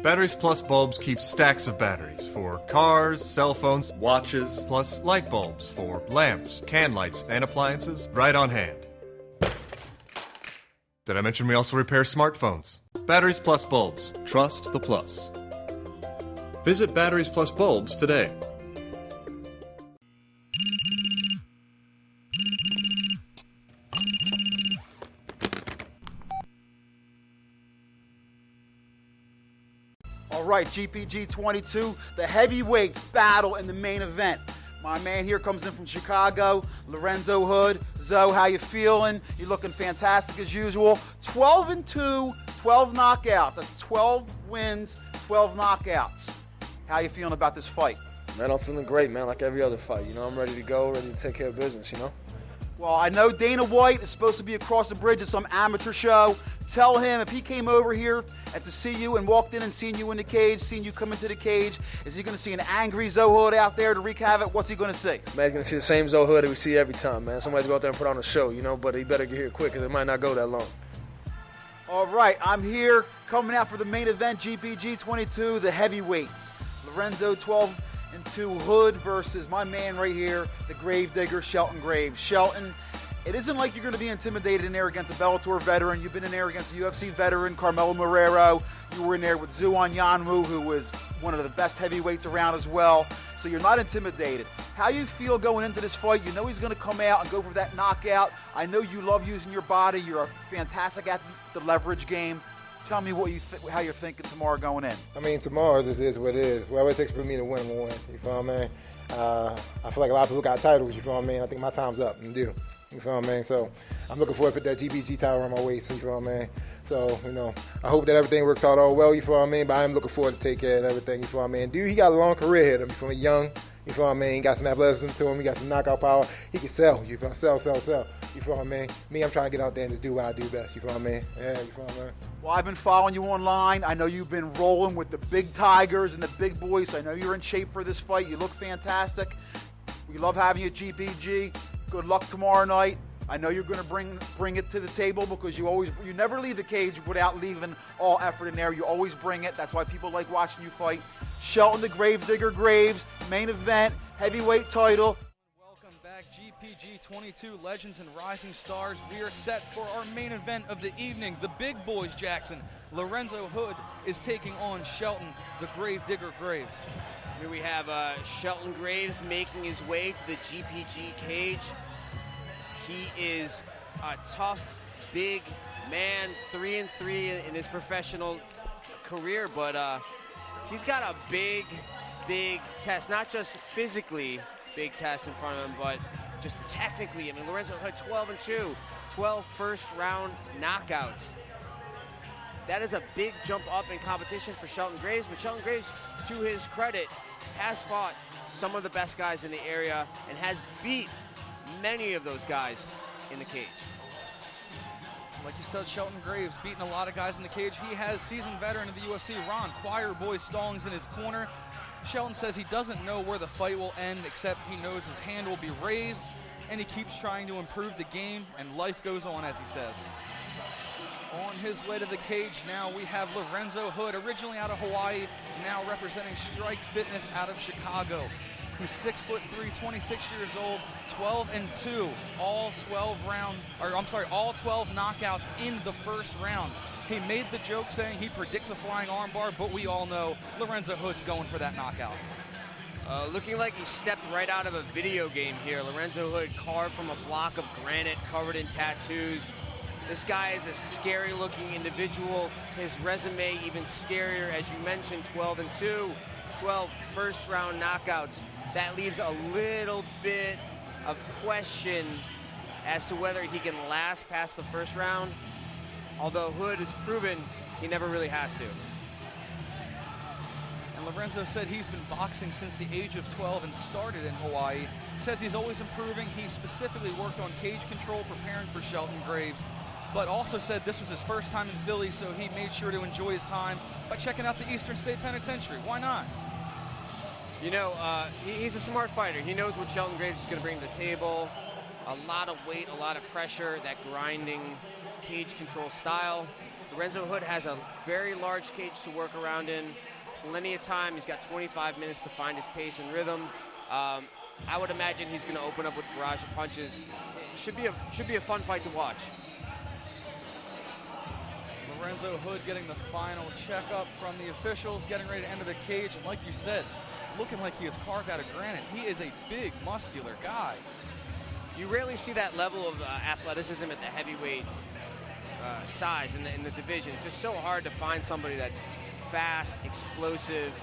Batteries Plus bulbs keep stacks of batteries for cars, cell phones, watches, plus light bulbs for lamps, can lights, and appliances right on hand. Did I mention we also repair smartphones? Batteries Plus bulbs. Trust the plus. Visit Batteries Plus bulbs today. All right, GPG 22, the heavyweights battle in the main event. My man here comes in from Chicago, Lorenzo Hood. Zo, how you feeling? You're looking fantastic as usual. 12-2, 12 knockouts. That's 12 wins, 12 knockouts. How you feeling about this fight? Man, I'm feeling great, man, like every other fight. You know, I'm ready to go, ready to take care of business, you know? Well, I know Dana White is supposed to be across the bridge at some amateur show. Tell him if he came over here to see you and walked in and seen you in the cage, seen you come into the cage, is he going to see an angry Zo Hood out there to wreak havoc? What's he going to see? Man, he's going to see the same Zo Hood that we see every time, man. Somebody's going to go out there and put on a show, you know, but he better get here quick because it might not go that long. All right, I'm here coming out for the main event, GPG 22, the heavyweights. Lorenzo 12-2 Hood versus my man right here, the Gravedigger, Shelton Graves. Shelton, it isn't like you're going to be intimidated in there against a Bellator veteran. You've been in there against a UFC veteran, Carmelo Marrero. You were in there with Zuan Yanwu, who was one of the best heavyweights around as well. So you're not intimidated. How you feel going into this fight? You know he's going to come out and go for that knockout. I know you love using your body. You're a fantastic at the leverage game. Tell me what how you're thinking tomorrow going in. I mean, tomorrow this is what it is. Whatever it takes for me to win, I'm going to win. You feel what I mean? I feel like a lot of people got titles. You feel what I mean? I think my time's up. And do. You feel what I mean? So I'm looking forward to put that GBG title around my waist. You feel what I mean? So, you know, I hope that everything works out all well. You feel what I mean? But I am looking forward to take care of everything. You feel what I mean? Dude, he got a long career ahead of him. You feel me? Young. You feel what I mean? He got some athleticism to him. He got some knockout power. He can sell. You feel sell. You feel what I mean? Me, I'm trying to get out there and just do what I do best. You feel what I mean? Yeah, you feel what I mean? Well, I've been following you online. I know you've been rolling with the big tigers and the big boys. So I know you're in shape for this fight. You look fantastic. We love having you at GPG. Good luck tomorrow night. I know you're going to bring it to the table because you never leave the cage without leaving all effort in there. You always bring it. That's why people like watching you fight. Shelton the Gravedigger Graves, main event, heavyweight title. Welcome back, GPG 22 Legends and Rising Stars. We are set for our main event of the evening. The big boys, Jackson. Lorenzo Hood is taking on Shelton the Gravedigger Graves. Here we have Shelton Graves making his way to the GPG cage. He is a tough, big man, 3-3 in his professional career, but he's got a big test, not just physically big test in front of him, but just technically. I mean, Lorenzo had 12-2, 12 first-round knockouts. That is a big jump up in competition for Shelton Graves, but Shelton Graves, to his credit, has fought some of the best guys in the area and has beat many of those guys in the cage. Like you said, Shelton Graves beating a lot of guys in the cage. He has seasoned veteran of the UFC, Ron Choirboy Stallings, in his corner. Shelton says he doesn't know where the fight will end, except he knows his hand will be raised, and he keeps trying to improve the game, and life goes on, as he says. On his way to the cage now, we have Lorenzo Hood, originally out of Hawaii, now representing Strike Fitness out of Chicago. He's 6'3", 26 years old, 12-2, all 12 knockouts in the first round. He made the joke saying he predicts a flying armbar, but we all know Lorenzo Hood's going for that knockout. Looking like he stepped right out of a video game here. Lorenzo Hood carved from a block of granite covered in tattoos. This guy is a scary-looking individual. His resume even scarier, as you mentioned, 12-2, 12 first-round knockouts. That leaves a little bit of question as to whether he can last past the first round, although Hood has proven he never really has to. And Lorenzo said he's been boxing since the age of 12 and started in Hawaii. Says he's always improving. He specifically worked on cage control, preparing for Shelton Graves, but also said this was his first time in Philly, so he made sure to enjoy his time by checking out the Eastern State Penitentiary. Why not? You know, he's a smart fighter. He knows what Shelton Graves is going to bring to the table. A lot of weight, a lot of pressure, that grinding cage control style. Lorenzo Hood has a very large cage to work around in. Plenty of time. He's got 25 minutes to find his pace and rhythm. I would imagine he's going to open up with a barrage of punches. It should be a fun fight to watch. Lorenzo Hood getting the final checkup from the officials, getting ready to enter the cage, and like you said, looking like he is carved out of granite. He is a big, muscular guy. You rarely see that level of athleticism at the heavyweight size in the division. It's just so hard to find somebody that's fast, explosive,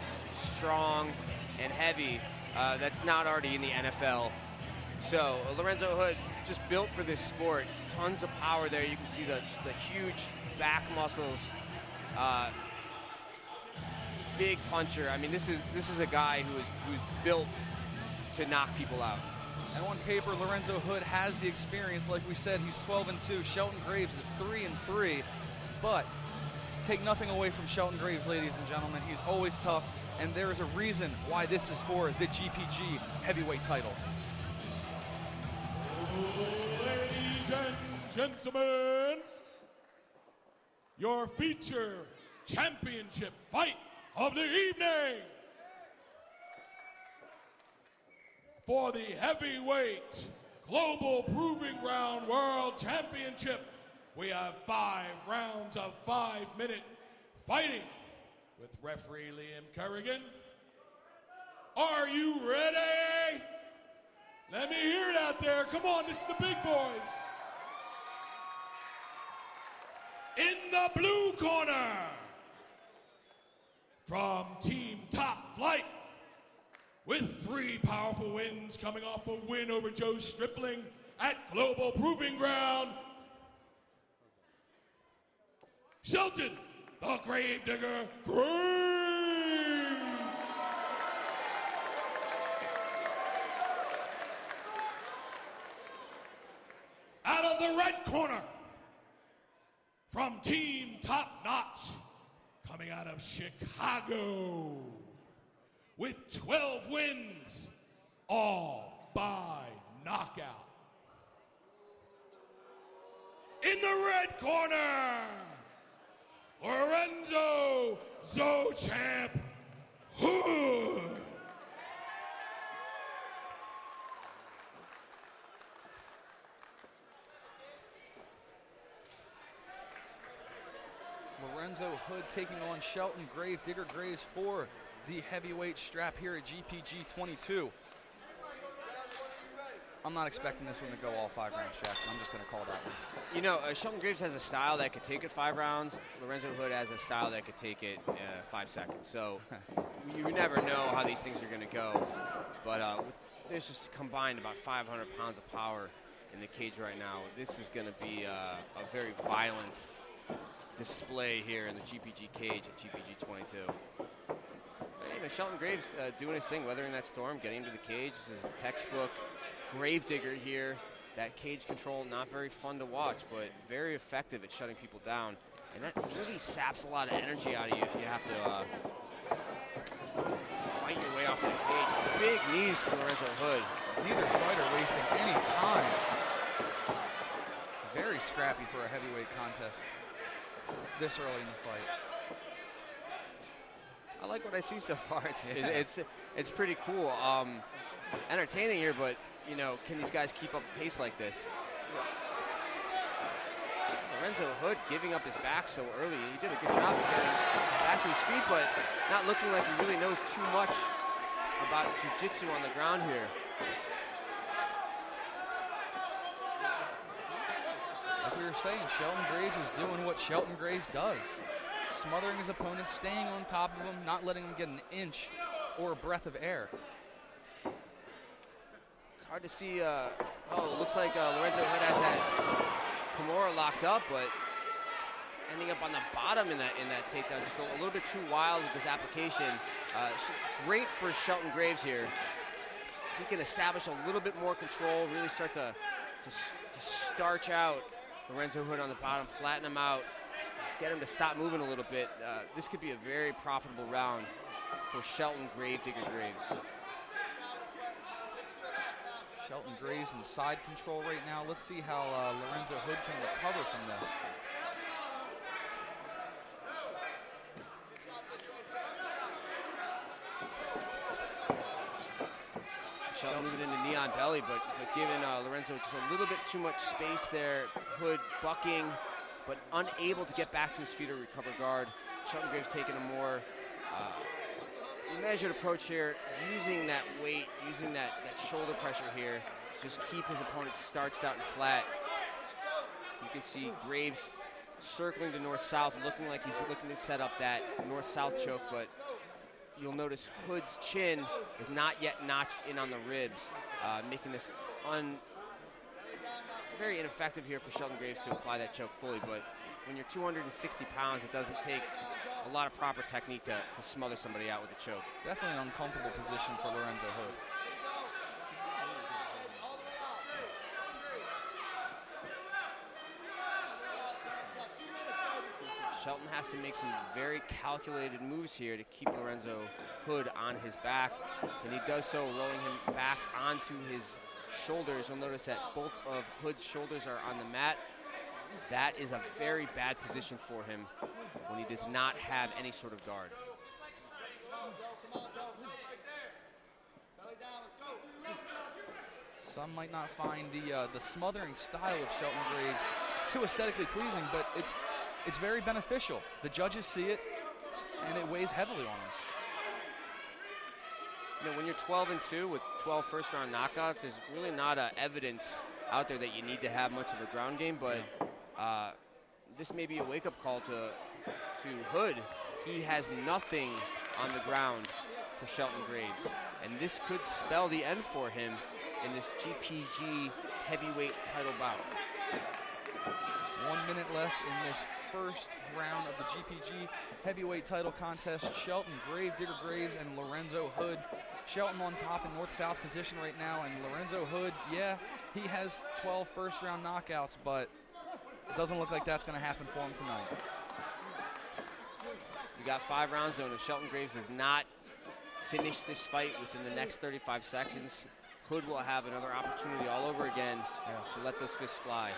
strong, and heavy that's not already in the NFL. So Lorenzo Hood just built for this sport. Tons of power there. You can see the huge back muscles. Big puncher. I mean, this is a guy who's built to knock people out. And on paper, Lorenzo Hood has the experience. Like we said, he's 12-2. Shelton Graves is 3-3. But take nothing away from Shelton Graves, ladies and gentlemen. He's always tough, and there is a reason why this is for the GPG heavyweight title. Ladies and gentlemen, your feature championship fight of the evening. For the heavyweight global proving ground world championship, we have 5 rounds of 5-minute fighting with referee Liam Kerrigan. Are you ready? Let me hear it out there. Come on, this is the big boys. In the blue corner, from Team Top Flight, with 3 powerful wins, coming off a win over Joe Stripling at Global Proving Ground, Shelton, the Gravedigger Graves. Out of the red corner, from Team Top Notch, coming out of Chicago, with 12 wins, all by knockout. In the red corner, Lorenzo Zochamp Hood. Lorenzo Hood taking on Shelton Digger Graves for the heavyweight strap here at GPG 22. I'm not expecting this one to go all 5 rounds, Jackson. I'm just going to call that one. You know, Shelton Graves has a style that could take it 5 rounds. Lorenzo Hood has a style that could take it 5 seconds. So you never know how these things are going to go. But there's just combined about 500 pounds of power in the cage right now. This is going to be a very violent display here in the GPG cage at GPG 22. You know, Shelton Graves doing his thing, weathering that storm, getting into the cage. This is textbook gravedigger here. That cage control, not very fun to watch, but very effective at shutting people down. And that really saps a lot of energy out of you if you have to fight your way off the cage. Big knees for Lorenzo Hood. Neither fighter wasting any time. Very scrappy for a heavyweight contest this early in the fight. I like what I see so far. It's pretty cool. Entertaining here, but you know, can these guys keep up a pace like this? Lorenzo Hood giving up his back so early. He did a good job of getting back to his feet, but not looking like he really knows too much about jiu-jitsu on the ground here. Like we were saying, Shelton Graves is doing what Shelton Graves does. Smothering his opponent, staying on top of him, not letting him get an inch or a breath of air. It's hard to see. It looks like Lorenzo Hood has that Kimura locked up, but ending up on the bottom in that takedown. Just a little bit too wild with his application. Great for Shelton Graves here. If he can establish a little bit more control, really start to starch out Lorenzo Hood on the bottom, flatten him out, get him to stop moving a little bit. This could be a very profitable round for Shelton Gravedigger Graves. Shelton Graves in side control right now. Let's see how Lorenzo Hood can recover from this. Shelton moving into knee on belly, but giving Lorenzo just a little bit too much space there. Hood bucking, but unable to get back to his feet or recover guard. Shelton Graves taking a more measured approach here, using that weight, using that shoulder pressure here, to just keep his opponent starched out and flat. You can see Graves circling to north-south, looking like he's looking to set up that north-south choke, but you'll notice Hood's chin is not yet notched in on the ribs, making this very ineffective here for Shelton Graves to apply that choke fully. But when you're 260 pounds, it doesn't take a lot of proper technique to smother somebody out with a choke. Definitely an uncomfortable position for Lorenzo Hood. Shelton has to make some very calculated moves here to keep Lorenzo Hood on his back, and he does so rolling him back onto his shoulders. You'll notice that both of Hood's shoulders are on the mat. That is a very bad position for him when he does not have any sort of guard. Some might not find the smothering style of Shelton Graves too aesthetically pleasing, but it's very beneficial. The judges see it, and it weighs heavily on them. You know, when you're 12-2 with 12 first-round knockouts, there's really not evidence out there that you need to have much of a ground game, but this may be a wake-up call to Hood. He has nothing on the ground for Shelton Graves, and this could spell the end for him in this GPG heavyweight title bout. 1 minute left in this first round of the GPG heavyweight title contest. Shelton Graves, Digger Graves, and Lorenzo Hood. Shelton on top in north-south position right now, and Lorenzo Hood, yeah, he has 12 first-round knockouts, but it doesn't look like that's going to happen for him tonight. We got 5 rounds though, and if Shelton Graves does not finish this fight within the next 35 seconds, Hood will have another opportunity all over again to let those fists fly.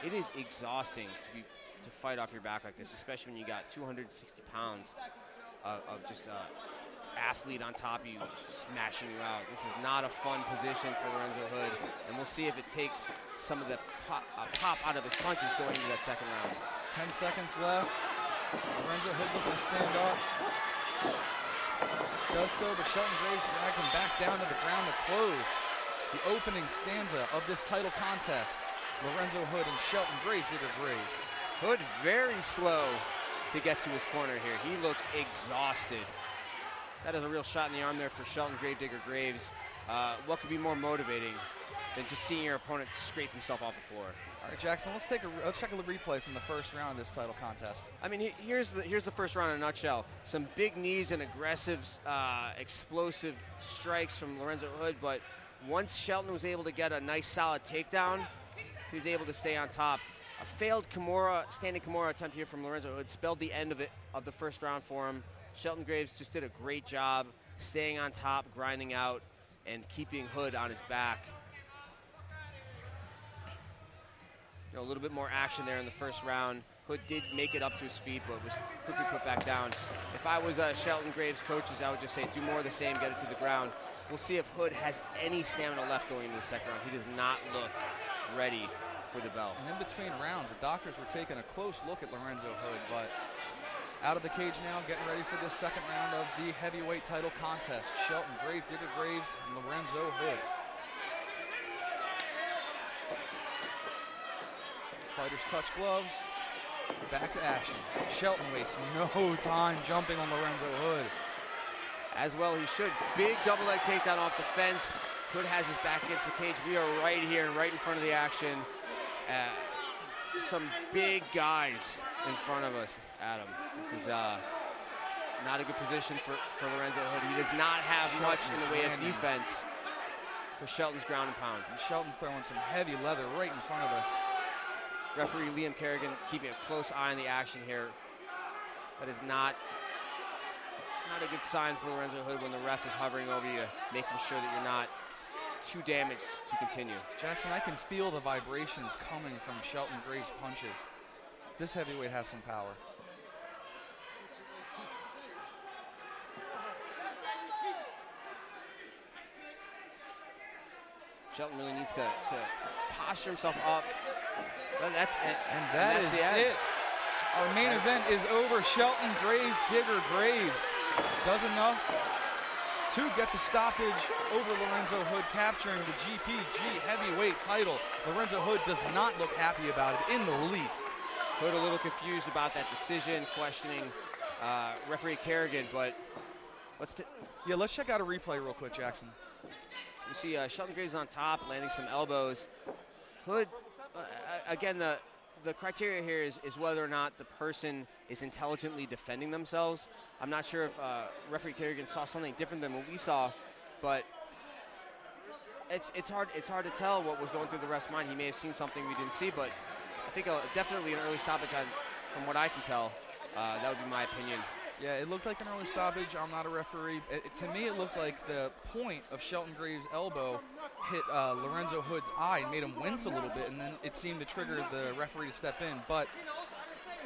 It is exhausting to fight off your back like this, especially when you got 260 pounds of just athlete on top of you, just smashing you out. This is not a fun position for Lorenzo Hood, and we'll see if it takes some of the pop out of his punches going into that second round. 10 seconds left. Lorenzo Hood looking to stand up. Does so, but Shelton Graves drags him back down to the ground to close the opening stanza of this title contest. Lorenzo Hood and Shelton Graves, Digger Graves. Hood very slow to get to his corner here. He looks exhausted. That is a real shot in the arm there for Shelton Graves, Digger Graves. What could be more motivating than just seeing your opponent scrape himself off the floor? All right, Jackson, let's check a replay from the first round of this title contest. I mean, here's the first round in a nutshell. Some big knees and aggressive, explosive strikes from Lorenzo Hood, but once Shelton was able to get a nice solid takedown, he was able to stay on top. A failed standing Kimura attempt here from Lorenzo Hood spelled the end of the first round for him. Shelton Graves just did a great job staying on top, grinding out, and keeping Hood on his back. You know, a little bit more action there in the first round. Hood did make it up to his feet, but was quickly put back down. If I was Shelton Graves' coaches, I would just say do more of the same, get it to the ground. We'll see if Hood has any stamina left going into the second round. He does not look ready for the bell. And in between rounds, the doctors were taking a close look at Lorenzo Hood, but out of the cage now, getting ready for this second round of the heavyweight title contest. Shelton Graves, Digger Graves, and Lorenzo Hood. Fighters touch gloves. Back to action. Shelton wastes no time jumping on Lorenzo Hood. As well he should. Big double leg takedown off the fence. Hood has his back against the cage. We are right here, right in front of the action. Some big guys in front of us, Adam. This is not a good position for Lorenzo Hood. He does not have much in the way of defense for Shelton's ground and pound. And Shelton's throwing some heavy leather right in front of us. Referee Liam Kerrigan keeping a close eye on the action here. That is not not a good sign for Lorenzo Hood when the ref is hovering over you, making sure that you're not too damaged to continue. Jackson, I can feel the vibrations coming from Shelton Graves' punches. This heavyweight has some power. Shelton really needs to posture himself up. That is it. Our main event is over. Shelton Graves, Digger Graves does enough to get the stoppage over Lorenzo Hood, capturing the GPG heavyweight title. Lorenzo Hood does not look happy about it in the least. Hood a little confused about that decision, questioning referee Kerrigan, but let's check out a replay real quick, Jackson. You see Shelton Graves on top, landing some elbows. Hood, again, the criteria here is whether or not the person is intelligently defending themselves. I'm not sure if referee Kerrigan saw something different than what we saw, but it's hard to tell what was going through the ref's mind. He may have seen something we didn't see, but I think definitely an early stoppage from what I can tell. That would be my opinion. Yeah, it looked like an early stoppage. I'm not a referee. To me, it looked like the point of Shelton Graves' elbow hit Lorenzo Hood's eye and made him wince a little bit, and then it seemed to trigger the referee to step in. But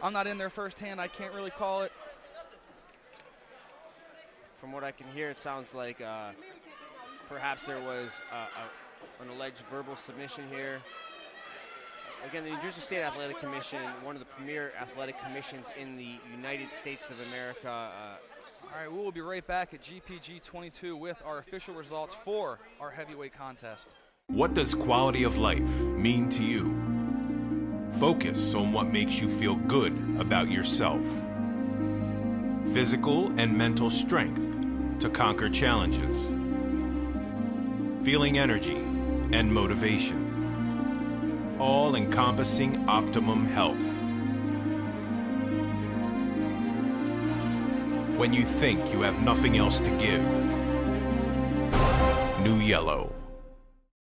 I'm not in there firsthand. I can't really call it. From what I can hear, it sounds like perhaps there was an alleged verbal submission here. Again, the New Jersey State Athletic Commission, one of the premier athletic commissions in the United States of America. All right, we will be right back at GPG 22 with our official results for our heavyweight contest. What does quality of life mean to you? Focus on what makes you feel good about yourself. Physical and mental strength to conquer challenges. Feeling energy and motivation. All-encompassing optimum health. When you think you have nothing else to give. New Yellow.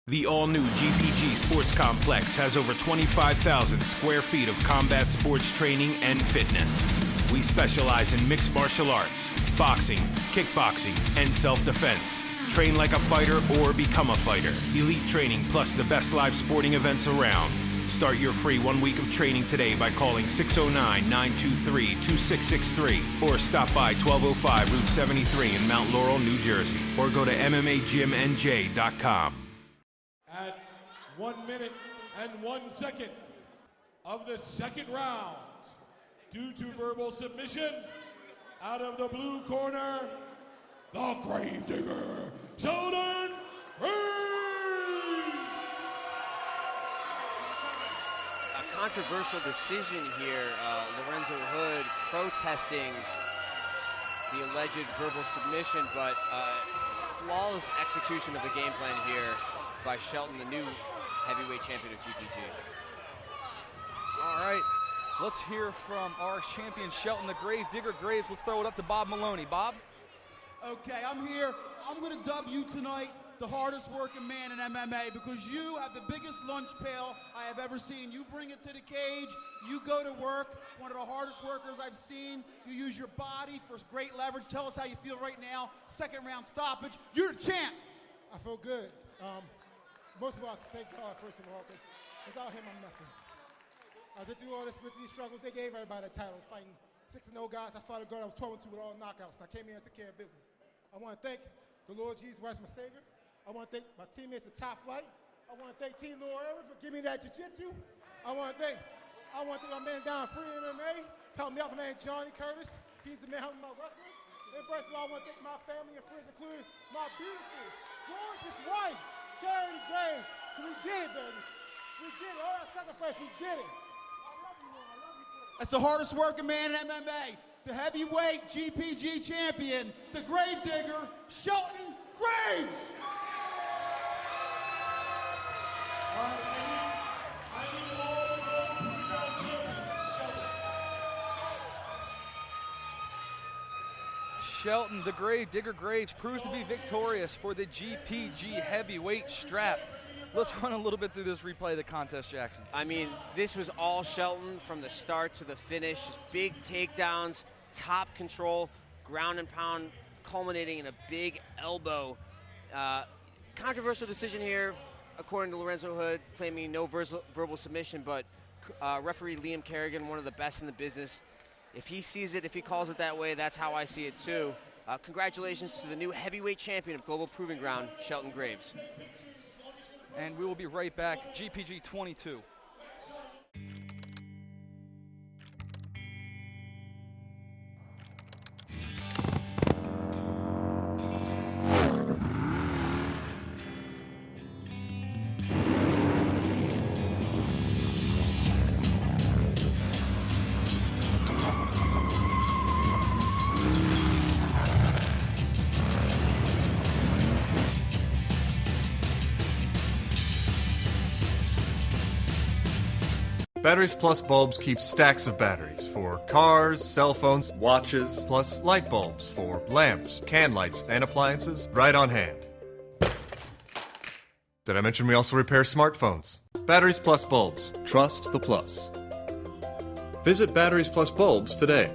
The all-new GPG Sports Complex has over 25,000 square feet of combat sports training and fitness. We specialize in mixed martial arts, boxing, kickboxing, and self-defense. Train like a fighter or become a fighter. Elite training plus the best live sporting events around. Start your free 1 week of training today by calling 609-923-2663 or stop by 1205 Route 73 in Mount Laurel, New Jersey, or go to MMAGymNJ.com. At 1 minute and 1 second of the second round, due to verbal submission, out of the blue corner, the Gravedigger, Shelton Graves! A controversial decision here. Lorenzo Hood protesting the alleged verbal submission, but flawless execution of the game plan here by Shelton, the new heavyweight champion of GPG. All right, let's hear from our champion, Shelton the Gravedigger Graves. Let's throw it up to Bob Maloney. Bob? Okay, I'm here. I'm going to dub you tonight the hardest working man in MMA because you have the biggest lunch pail I have ever seen. You bring it to the cage, you go to work, one of the hardest workers I've seen. You use your body for great leverage. Tell us how you feel right now. Second round stoppage. You're the champ. I feel good. Most of all, thank God, first of all, because without him, I'm nothing. I did through all this with these struggles. They gave everybody titles, fighting 6-0 guys. I fought a girl that was 12-2 with all knockouts. And I came here and took care of business. I want to thank the Lord Jesus Christ, my Savior. I want to thank my teammates at Top Flight. I want to thank T. Lord for giving me that jiu-jitsu. I want to thank my man down Free MMA, helped me out, my man Johnny Curtis. He's the man helping my wrestling. And first of all, I want to thank my family and friends, including my beautiful, gorgeous wife, Charity Graves. We did it, baby. We did it. All that sacrifice, we did it. I love you, Lord. I love you, too. That's the hardest working man in MMA. The heavyweight GPG champion, the Gravedigger, Shelton Graves. All right, I need all the gold proving ground champions, Shelton. Shelton the Gravedigger Graves proves to be victorious for the GPG heavyweight strap. Let's run a little bit through this replay of the contest, Jackson. I mean, this was all Shelton from the start to the finish. Just big takedowns, top control, ground and pound culminating in a big elbow. Controversial decision here, according to Lorenzo Hood, claiming no verbal submission, but referee Liam Kerrigan, one of the best in the business, if he sees it, if he calls it that way, that's how I see it too. Congratulations to the new heavyweight champion of Global Proving Ground, Shelton Graves. And we will be right back. GPG 22. Batteries Plus bulbs keep stacks of batteries for cars, cell phones, watches, plus light bulbs for lamps, can lights, and appliances right on hand. Did I mention we also repair smartphones? Batteries Plus bulbs. Trust the plus. Visit Batteries Plus bulbs today.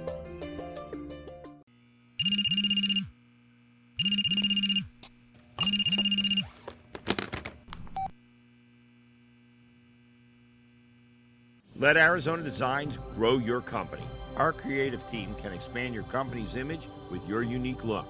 Let Arizona Designs grow your company. Our creative team can expand your company's image with your unique look.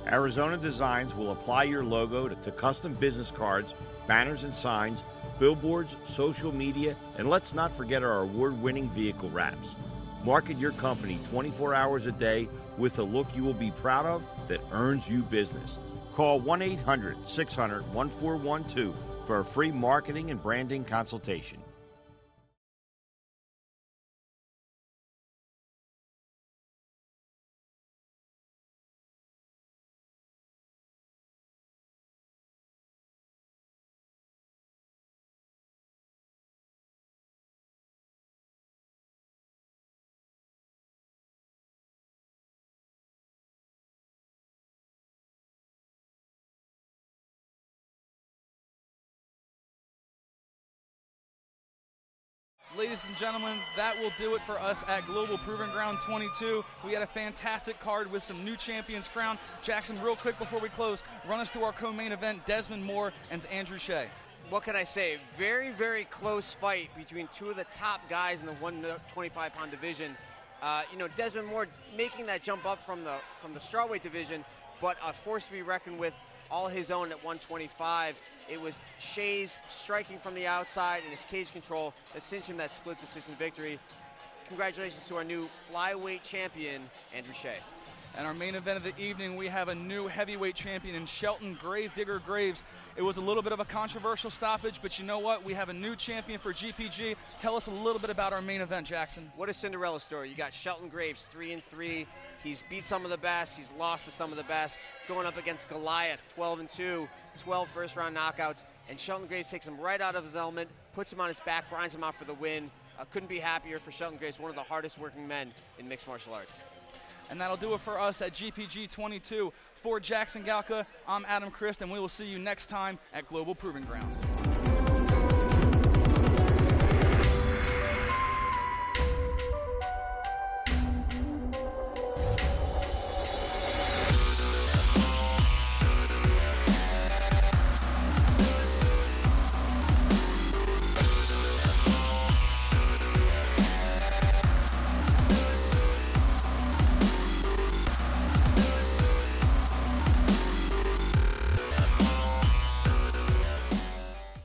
Arizona Designs will apply your logo to custom business cards, banners and signs, billboards, social media, and let's not forget our award-winning vehicle wraps. Market your company 24 hours a day with a look you will be proud of that earns you business. Call 1-800-600-1412 for a free marketing and branding consultation. Ladies and gentlemen, that will do it for us at Global Proving Ground 22. We had a fantastic card with some new champions crowned. Jackson, real quick before we close, run us through our co-main event, Desmond Moore and Andrew Shea. What can I say? Very, very close fight between two of the top guys in the 125-pound division. Desmond Moore making that jump up from the strawweight division, but a force to be reckoned with, all his own at 125. It was Shea's striking from the outside and his cage control that cinched him that split decision victory. Congratulations to our new flyweight champion, Andrew Shea. And our main event of the evening, we have a new heavyweight champion in Shelton Gravedigger Graves. It was a little bit of a controversial stoppage, but you know what? We have a new champion for GPG. Tell us a little bit about our main event, Jackson. What a Cinderella story. You got Shelton Graves, 3-3. He's beat some of the best. He's lost to some of the best. Going up against Goliath, 12-2, 12 first-round knockouts. And Shelton Graves takes him right out of his element, puts him on his back, grinds him out for the win. Couldn't be happier for Shelton Graves, one of the hardest working men in mixed martial arts. And that'll do it for us at GPG 22. For Jackson Galka, I'm Adam Christ, and we will see you next time at Global Proving Grounds.